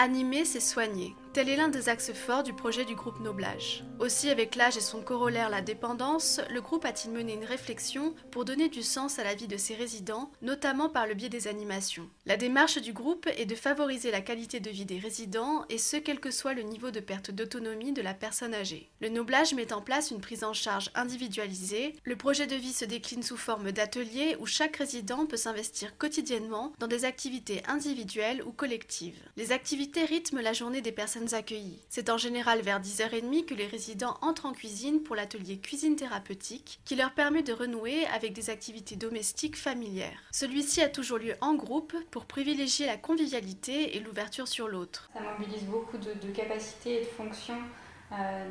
Animer, c'est soigner. Tel est l'un des axes forts du projet du groupe Noblage. Aussi, avec l'âge et son corollaire la dépendance, le groupe a-t-il mené une réflexion pour donner du sens à la vie de ses résidents, notamment par le biais des animations. La démarche du groupe est de favoriser la qualité de vie des résidents, et ce quel que soit le niveau de perte d'autonomie de la personne âgée. Le Noblage met en place une prise en charge individualisée. Le projet de vie se décline sous forme d'ateliers où chaque résident peut s'investir quotidiennement dans des activités individuelles ou collectives. Les activités rythment la journée des personnes accueillies. C'est en général vers 10h30 que les résidents entrent en cuisine pour l'atelier cuisine thérapeutique qui leur permet de renouer avec des activités domestiques familières. Celui-ci a toujours lieu en groupe pour privilégier la convivialité et l'ouverture sur l'autre. Ça mobilise beaucoup de capacités et de fonctions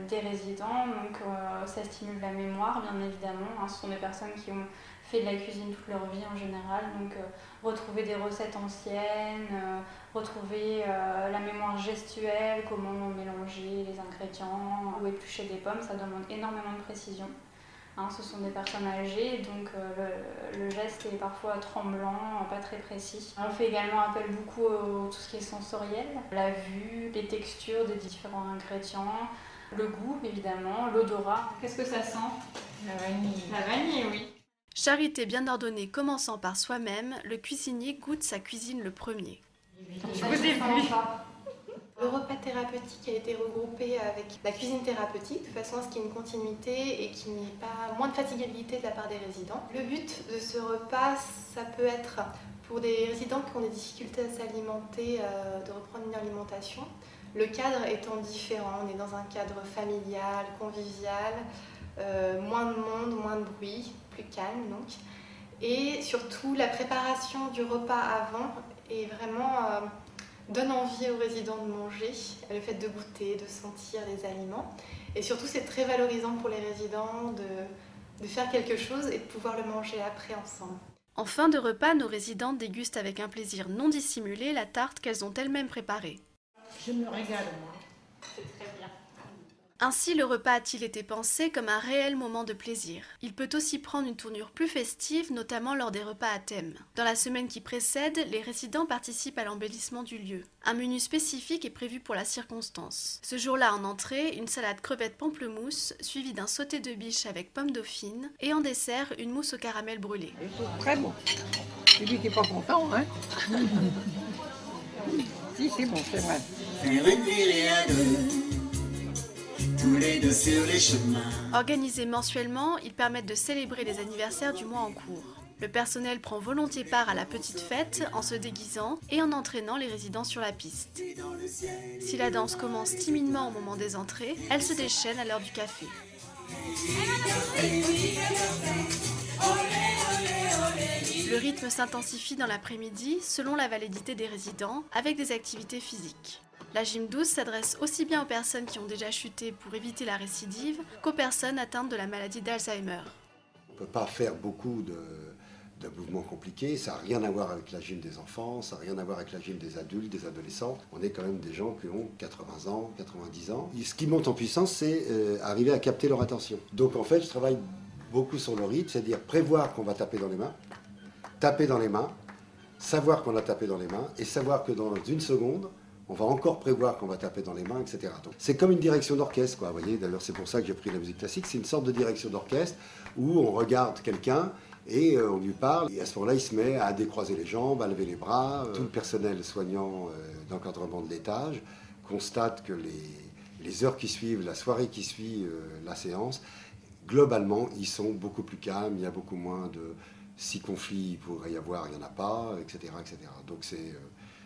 des résidents, donc ça stimule la mémoire bien évidemment. Ce sont des personnes qui ont fait de la cuisine toute leur vie en général, donc retrouver des recettes anciennes, retrouver la mémoire gestuelle, comment mélanger les ingrédients ou éplucher des pommes, ça demande énormément de précision. Ce sont des personnes âgées, donc le geste est parfois tremblant, pas très précis. On fait également appel beaucoup à tout ce qui est sensoriel, la vue, les textures des différents ingrédients, le goût évidemment, l'odorat. Qu'est-ce que ça sent? La vanille. La vanille, oui. Charité bien ordonnée commençant par soi-même, le cuisinier goûte sa cuisine le premier. Je vous ai vu. Le repas thérapeutique a été regroupé avec la cuisine thérapeutique de façon à ce qu'il y ait une continuité et qu'il n'y ait pas moins de fatigabilité de la part des résidents. Le but de ce repas, ça peut être pour des résidents qui ont des difficultés à s'alimenter, de reprendre une alimentation. Le cadre étant différent, on est dans un cadre familial, convivial, moins de monde, moins de bruit, plus calme donc. Et surtout la préparation du repas avant est vraiment... donne envie aux résidents de manger, le fait de goûter, de sentir les aliments. Et surtout, c'est très valorisant pour les résidents de faire quelque chose et de pouvoir le manger après ensemble. En fin de repas, nos résidents dégustent avec un plaisir non dissimulé la tarte qu'elles ont elles-mêmes préparée. Je me régale, moi. C'est très bien. Ainsi, le repas a-t-il été pensé comme un réel moment de plaisir. Il peut aussi prendre une tournure plus festive, notamment lors des repas à thème. Dans la semaine qui précède, les résidents participent à l'embellissement du lieu. Un menu spécifique est prévu pour la circonstance. Ce jour-là, en entrée, une salade crevette pamplemousse, suivie d'un sauté de biche avec pommes dauphines, et en dessert, une mousse au caramel brûlé. Très bon. C'est lui qui n'est pas content, hein. Si, c'est bon, c'est vrai. Tous les deux sur les chemins. Organisés mensuellement, ils permettent de célébrer les anniversaires du mois en cours. Le personnel prend volontiers part à la petite fête en se déguisant et en entraînant les résidents sur la piste. Si la danse commence timidement au moment des entrées, elle se déchaîne à l'heure du café. Le rythme s'intensifie dans l'après-midi selon la validité des résidents avec des activités physiques. La gym douce s'adresse aussi bien aux personnes qui ont déjà chuté pour éviter la récidive qu'aux personnes atteintes de la maladie d'Alzheimer. On ne peut pas faire beaucoup de mouvements compliqués, ça n'a rien à voir avec la gym des enfants, ça n'a rien à voir avec la gym des adultes, des adolescents. On est quand même des gens qui ont 80 ans, 90 ans. Et ce qui monte en puissance, c'est arriver à capter leur attention. Donc en fait, je travaille beaucoup sur le rythme, c'est-à-dire prévoir qu'on va taper dans les mains, taper dans les mains, savoir qu'on a tapé dans les mains et savoir que dans une seconde, on va encore prévoir qu'on va taper dans les mains, etc. Donc, c'est comme une direction d'orchestre, quoi. Vous voyez, d'ailleurs, c'est pour ça que j'ai pris la musique classique. C'est une sorte de direction d'orchestre où on regarde quelqu'un et on lui parle. Et à ce moment-là, il se met à décroiser les jambes, à lever les bras. Tout le personnel soignant d'encadrement de l'étage constate que les heures qui suivent, la soirée qui suit la séance, globalement, ils sont beaucoup plus calmes. Il y a beaucoup moins de... Si conflits il pourrait y avoir, il n'y en a pas, etc., etc. Donc,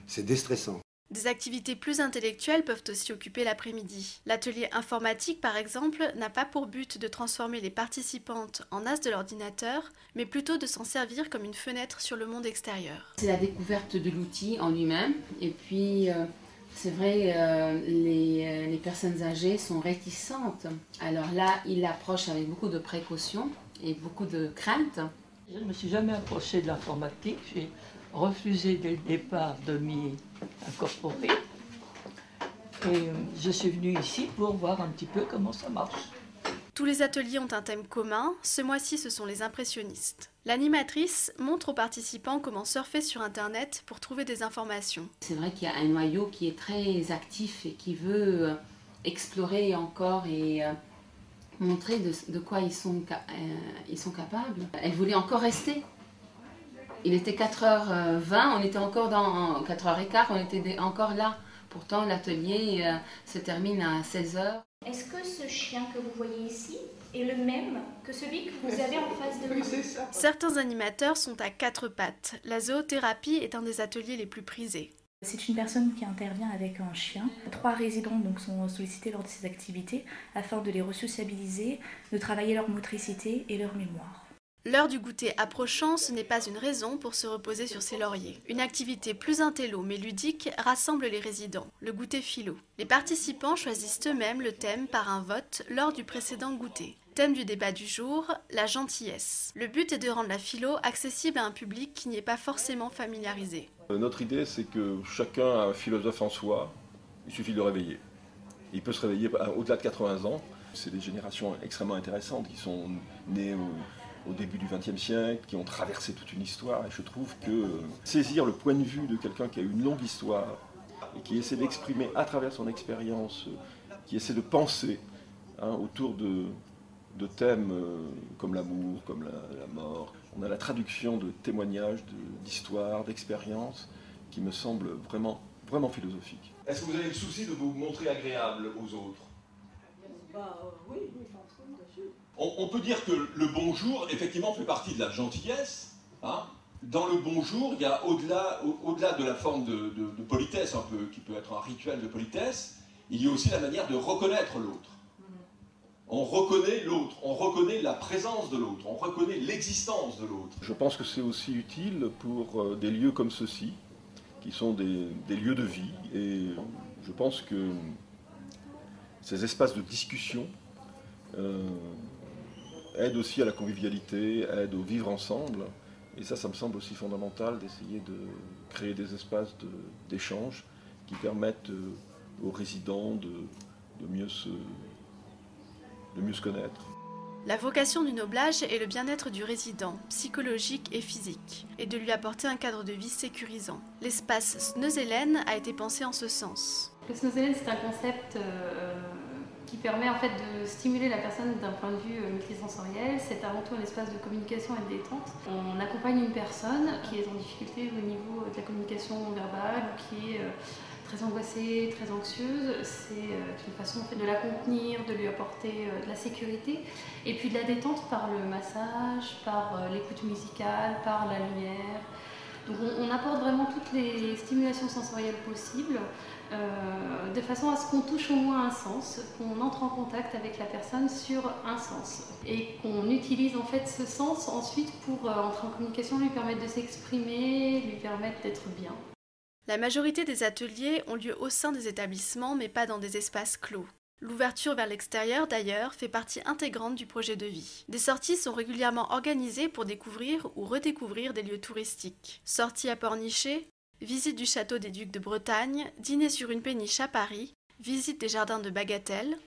c'est déstressant. Des activités plus intellectuelles peuvent aussi occuper l'après-midi. L'atelier informatique, par exemple, n'a pas pour but de transformer les participantes en as de l'ordinateur, mais plutôt de s'en servir comme une fenêtre sur le monde extérieur. C'est la découverte de l'outil en lui-même, et puis c'est vrai, les personnes âgées sont réticentes. Alors là, ils l'approchent avec beaucoup de précautions et beaucoup de crainte. Je ne me suis jamais approchée de l'informatique, j'ai refusé dès le départ de m'y incorporer. Et je suis venue ici pour voir un petit peu comment ça marche. Tous les ateliers ont un thème commun, ce mois-ci ce sont les impressionnistes. L'animatrice montre aux participants comment surfer sur Internet pour trouver des informations. C'est vrai qu'il y a un noyau qui est très actif et qui veut explorer encore et montrer de quoi ils sont capables. Elle voulait encore rester. Il était 4h20, on était encore dans 4h15, on était encore là. Pourtant, l'atelier se termine à 16h. Est-ce que ce chien que vous voyez ici est le même que celui que vous avez en face de vous? Certains animateurs sont à 4 pattes. La zoothérapie est un des ateliers les plus prisés. C'est une personne qui intervient avec un chien. 3 résidents donc sont sollicités lors de ces activités afin de les resociabiliser, de travailler leur motricité et leur mémoire. L'heure du goûter approchant, ce n'est pas une raison pour se reposer sur ses lauriers. Une activité plus intello mais ludique rassemble les résidents, le goûter philo. Les participants choisissent eux-mêmes le thème par un vote lors du précédent goûter. Thème du débat du jour, la gentillesse. Le but est de rendre la philo accessible à un public qui n'y est pas forcément familiarisé. Notre idée, c'est que chacun a un philosophe en soi, il suffit de le réveiller. Il peut se réveiller au-delà de 80 ans. C'est des générations extrêmement intéressantes qui sont nées au début du XXe siècle, qui ont traversé toute une histoire. Et je trouve que saisir le point de vue de quelqu'un qui a une longue histoire et qui essaie d'exprimer à travers son expérience, qui essaie de penser autour de thèmes comme l'amour, comme la mort. On a la traduction de témoignages, d'histoires, d'expériences qui me semblent vraiment, vraiment philosophiques. Est-ce que vous avez le souci de vous montrer agréable aux autres? Oui, bien sûr. On peut dire que le bonjour, effectivement, fait partie de la gentillesse. Dans le bonjour, il y a au-delà de la forme de politesse, un peu, qui peut être un rituel de politesse, il y a aussi la manière de reconnaître l'autre. On reconnaît l'autre, on reconnaît la présence de l'autre, on reconnaît l'existence de l'autre. Je pense que c'est aussi utile pour des lieux comme ceux-ci, qui sont des lieux de vie, et je pense que ces espaces de discussion aident aussi à la convivialité, aident au vivre ensemble, et ça me semble aussi fondamental d'essayer de créer des espaces d'échange qui permettent aux résidents de mieux se connaître. La vocation du noblage est le bien-être du résident, psychologique et physique, et de lui apporter un cadre de vie sécurisant. L'espace Sneuzelène a été pensé en ce sens. Le Sneuzelène, c'est un concept qui permet en fait de stimuler la personne d'un point de vue multisensoriel. C'est avant tout un espace de communication et de détente. On accompagne une personne qui est en difficulté au niveau de la communication verbale, ou qui est très angoissée, très anxieuse. C'est une façon en fait, de la contenir, de lui apporter de la sécurité et puis de la détente par le massage, par l'écoute musicale, par la lumière. Donc on apporte vraiment toutes les stimulations sensorielles possibles de façon à ce qu'on touche au moins un sens, qu'on entre en contact avec la personne sur un sens et qu'on utilise en fait ce sens ensuite pour entrer en communication, lui permettre de s'exprimer, lui permettre d'être bien. La majorité des ateliers ont lieu au sein des établissements, mais pas dans des espaces clos. L'ouverture vers l'extérieur, d'ailleurs, fait partie intégrante du projet de vie. Des sorties sont régulièrement organisées pour découvrir ou redécouvrir des lieux touristiques. Sorties à Pornichet, visite du château des Ducs de Bretagne, dîner sur une péniche à Paris, visite des jardins de Bagatelle.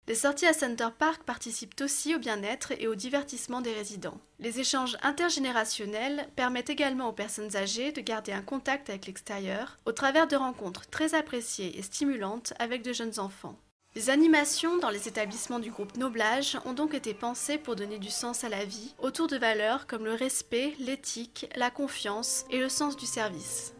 Les sorties à Center Park participent aussi au bien-être et au divertissement des résidents. Les échanges intergénérationnels permettent également aux personnes âgées de garder un contact avec l'extérieur au travers de rencontres très appréciées et stimulantes avec de jeunes enfants. Les animations dans les établissements du groupe Noblage ont donc été pensées pour donner du sens à la vie autour de valeurs comme le respect, l'éthique, la confiance et le sens du service.